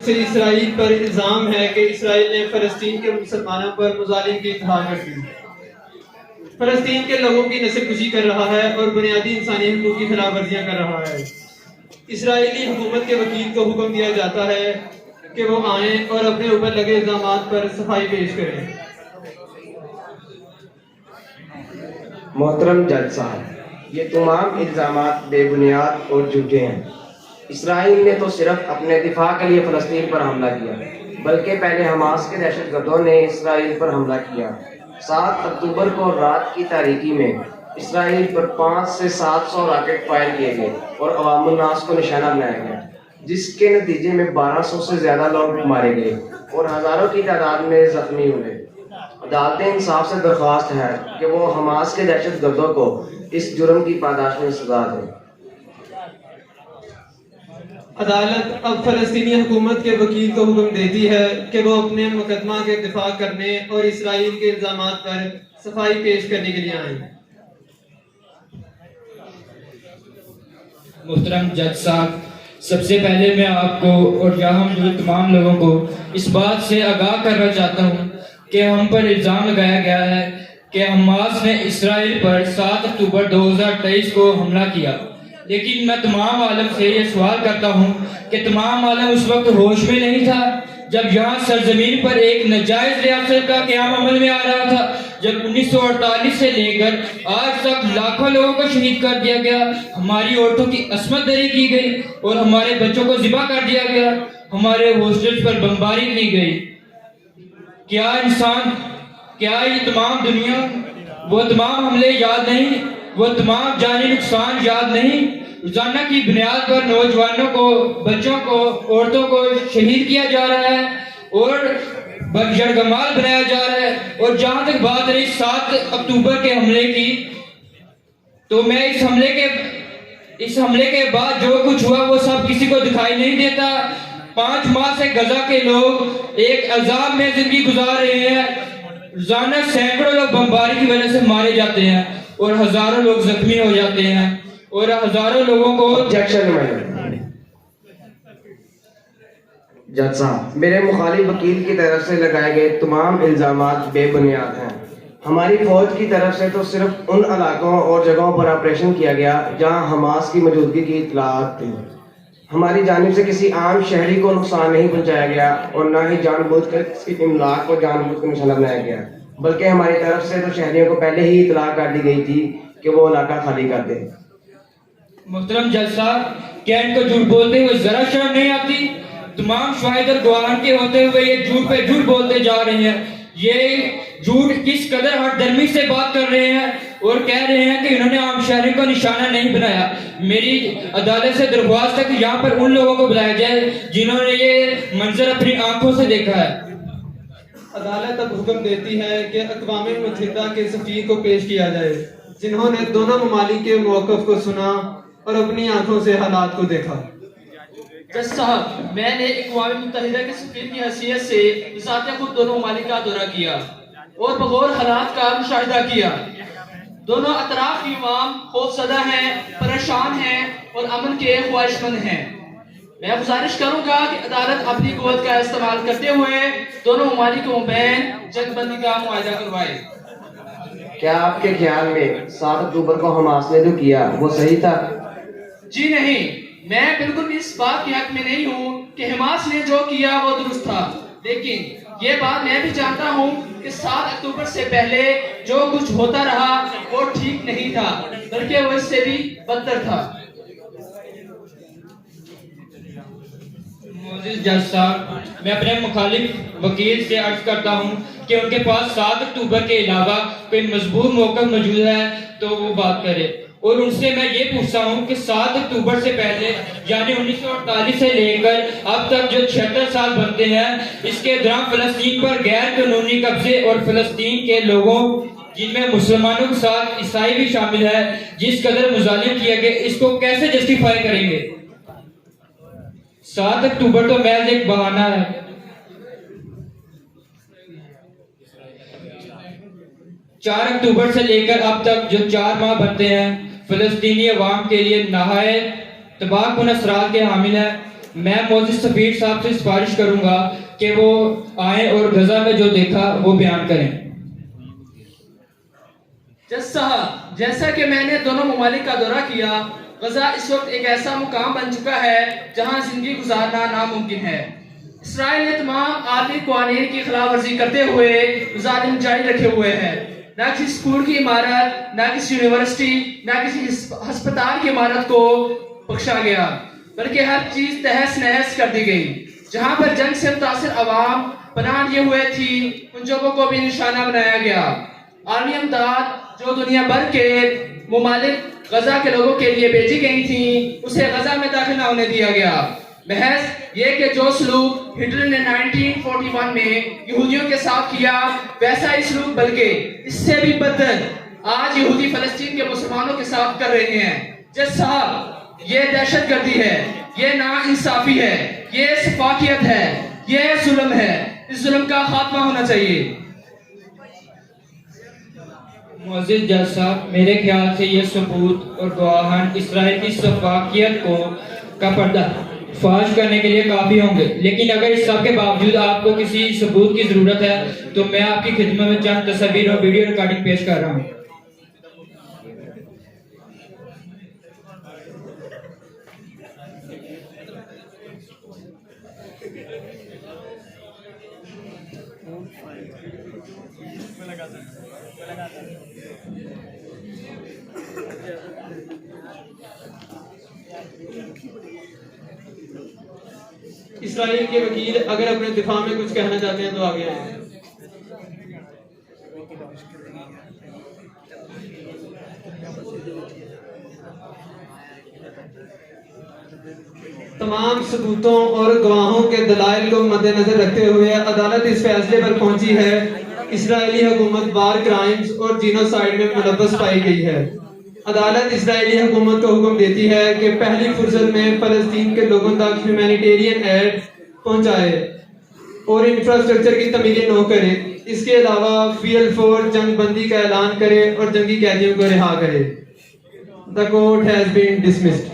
سے اسرائیل پر الزام ہے کہ اسرائیل نے فلسطین کے مسلمانوں پر مظالم کی انتہا کر دی، فلسطین کے لوگوں کی نسل کشی کر رہا ہے اور بنیادی انسانی حقوق کی خلاف ورزیاں کر رہا ہے۔ اسرائیلی حکومت کے وکیل کو حکم دیا جاتا ہے کہ وہ آئیں اور اپنے اوپر لگے الزامات پر صفائی پیش کریں۔ محترم جج صاحب، یہ تمام الزامات بے بنیاد اور جھوٹے ہیں۔ اسرائیل نے تو صرف اپنے دفاع کے لیے فلسطین پر حملہ کیا، بلکہ پہلے حماس کے دہشت گردوں نے اسرائیل پر حملہ کیا۔ 7 اکتوبر کو رات کی تاریکی میں اسرائیل پر 500 سے 700 راکٹ فائر کیے گئے اور عوام الناس کو نشانہ بنایا گیا، جس کے نتیجے میں 1200 سے زیادہ لوگ مارے گئے اور ہزاروں کی تعداد میں زخمی ہوئے۔ عدالت انصاف سے درخواست ہے کہ وہ حماس کے دہشت گردوں کو اس جرم کی پاداش میں سزا دے۔ عدالت اب فلسطینی حکومت کے وکیل کو حکم دیتی ہے کہ وہ اپنے مقدمہ کے دفاع کرنے اور اسرائیل کے الزامات پر صفائی پیش کرنے کے لیے آئیں۔ محترم جج صاحب، سب سے پہلے میں آپ کو اور یہاں موجود تمام لوگوں کو اس بات سے آگاہ کرنا چاہتا ہوں کہ ہم پر الزام لگایا گیا ہے کہ حماس نے اسرائیل پر 7 اکتوبر 2023 کو حملہ کیا، لیکن میں تمام عالم سے یہ سوال کرتا ہوں کہ تمام عالم اس وقت ہوش میں نہیں تھا جب یہاں سرزمین پر ایک ناجائز ریاست کا قیام عمل میں آ رہا تھا، جب 1948 سے لے کر آج تک لاکھوں لوگوں کو شہید کر دیا گیا، ہماری عورتوں کی عصمت دری کی گئی اور ہمارے بچوں کو ذبح کر دیا گیا، ہمارے ہاسٹلز پر بمباری کی گئی۔ کیا یہ تمام دنیا وہ تمام حملے یاد نہیں، وہ تمام جانی نقصان یاد نہیں؟ روزانہ کی بنیاد پر نوجوانوں کو، بچوں کو، عورتوں کو شہید کیا جا رہا ہے اور یرغمال بنایا جا رہا ہے۔ اور جہاں تک بات رہی 7 اکتوبر کے حملے کی، تو میں اس حملے کے بعد جو کچھ ہوا وہ سب کسی کو دکھائی نہیں دیتا۔ 5 ماہ سے غزہ کے لوگ ایک عذاب میں زندگی گزار رہے ہیں، روزانہ سینکڑوں لوگ بمباری کی وجہ سے مارے جاتے ہیں اور ہزاروں لوگ زخمی ہو جاتے ہیں اور ہزاروں لوگوں کو جج صاحب، میرے مخالف وکیل کی طرف سے لگائے گئے تمام الزامات بے بنیاد ہیں۔ ہماری فوج کی طرف سے تو صرف ان علاقوں اور جگہوں پر آپریشن کیا گیا جہاں حماس کی موجودگی کی اطلاعات تھی۔ ہماری جانب سے کسی عام شہری کو نقصان نہیں پہنچایا گیا اور نہ ہی جان بوجھ کر کسی املاک کو جان بوجھ کر نشانہ بنایا گیا، بلکہ ہماری طرف سے تو شہریوں کو پہلے ہی اطلاع کر دی گئی تھی کہ وہ علاقہ خالی کر دیں۔ محترم جج صاحب، کیا ان کو جھوٹ بولتے ہوئے ذرا شرم نہیں آتی؟ تمام شاہد اور گواہان کے ہوتے ہوئے یہ جھوٹ پہ جھوٹ بولتے جا رہے ہیں۔ یہ جھوٹ کس قدر ہٹ درمی سے بات کر رہے ہیں اور کہہ رہے ہیں کہ انہوں نے عام شہری کو نشانہ نہیں بنایا۔ میری عدالت سے درخواست ہے کہ یہاں پر ان لوگوں کو بلایا جائے جنہوں نے یہ منظر اپنی آنکھوں سے دیکھا ہے۔ عدالت اب حکم دیتی ہے کہ اقوام متحدہ کے سفیر کو پیش کیا جائے، جنہوں نے دونوں ممالک کے موقف کو سنا اور اپنی آنکھوں سے حالات کو دیکھا۔ جج صاحب، میں نے اقوام متحدہ کے سفیر کی حیثیت سے بذات خود دونوں ممالک کا دورہ کیا اور بغور حالات کا مشاہدہ کیا۔ دونوں اطراف کی عوام خوفزدہ ہیں، پریشان ہیں اور امن کے خواہش مند ہیں۔ میں گزارش کروں گا کہ عدالت اپنی قوت کا استعمال کرتے ہوئے دونوں ممالک کو مابین جنگ بندی کا معاہدہ کروائے۔ کیا آپ کے خیال میں 7 اکتوبر کو حماس نے جو کیا وہ صحیح تھا؟ جی نہیں، میں بالکل بھی اس بات کے حق میں نہیں ہوں کہ حماس نے جو کیا وہ درست تھا، لیکن یہ بات میں بھی جانتا ہوں کہ 7 اکتوبر سے پہلے جو کچھ ہوتا رہا وہ ٹھیک نہیں تھا، بلکہ وہ اس سے بھی بدتر تھا۔ معزز جج صاحب، میں اپنے مخالف وکیل سے عرض کرتا ہوں کہ ان کے پاس 7 اکتوبر کے علاوہ کوئی مضبوط موقف موجود ہے تو وہ بات کرے، اور ان سے میں یہ پوچھتا ہوں کہ 7 اکتوبر سے پہلے یعنی 1948 سے لے کر اب تک جو 76 سال بنتے ہیں، اس کے دوران فلسطین پر غیر قانونی قبضے اور فلسطین کے لوگوں جن میں مسلمانوں کے ساتھ عیسائی بھی شامل ہے جس قدر مظالم کیا گیا، اس کو کیسے جسٹیفائی کریں گے؟ 7 اکتوبر تو محض ایک بہانہ ہے۔ 4 اکتوبر سے لے کر اب تک جو 4 ماہ بنتے ہیں فلسطینی عوام کے لیے نہایت تباہ کن اثرات کے حامل ہے۔ میں معزز سفیر صاحب سے سفارش کروں گا کہ وہ آئیں اور غزہ میں جو دیکھا وہ بیان کریں۔ جج صاحب، جیسا کہ میں نے دونوں ممالک کا دورہ کیا، غزہ اس وقت ایک ایسا مقام بن چکا ہے جہاں زندگی گزارنا ناممکن ہے۔ اسرائیل نے تمام عالمی قوانین کی خلاف ورزی کرتے ہوئے مظالم جاری رکھے ہوئے ہیں۔ نہ کسی اسکول کی عمارت، نہ کسی یونیورسٹی، نہ کسی ہسپتال کی عمارت کو بخشا گیا، بلکہ ہر چیز تہس نہس کر دی گئی۔ جہاں پر جنگ سے متاثر عوام پناہ لیے ہوئے تھی، ان جگہوں کو بھی نشانہ بنایا گیا۔ عالمی امداد جو دنیا بھر کے ممالک غزہ کے لوگوں کے لیے بھیجی گئی تھیں، اسے غزہ میں داخل نہ ہونے دیا گیا۔ محض یہ کہ جو سلوک ہٹلر نے 1941 میں یہودیوں کے ساتھ کیا، ویسا ہی سلوک بلکہ اس سے بھی بدتر آج یہودی فلسطین کے مسلمانوں کے ساتھ کر رہے ہیں۔ جج صاحب، یہ دہشت گردی ہے، یہ ناانصافی ہے، یہ سفاکیت ہے، یہ ظلم ہے۔ اس ظلم کا خاتمہ ہونا چاہیے۔ معزز جج صاحب، میرے خیال سے یہ ثبوت اور گواہان اسرائیل کی سفاکیت کا پردہ فاش کرنے کے لیے کافی ہوں گے، لیکن اگر اس سب کے باوجود آپ کو کسی ثبوت کی ضرورت ہے تو میں آپ کی خدمت میں چند تصاویر اور ویڈیو ریکارڈنگ پیش کر رہا ہوں۔ اسرائیل کے وکیل اگر اپنے دفاع میں کچھ کہنا چاہتے ہیں تو آگے آئیں۔ تمام ثبوتوں اور گواہوں کے دلائل کو مد نظر رکھتے ہوئے عدالت اس فیصلے پر پہنچی ہے اسرائیلی حکومت وار کرائمز اور جینوسائیڈ میں ملوث پائی گئی ہے۔ عدالت اسرائیلی حکومت کو حکم دیتی ہے کہ پہلی فرصت میں فلسطین کے لوگوں تک ہیومینیٹیرین ایڈ پہنچائے اور انفراسٹرکچر کی تعمیر نو کرے۔ اس کے علاوہ فیلڈ فور جنگ بندی کا اعلان کرے اور جنگی قیدیوں کو رہا کرے۔ The court has been dismissed.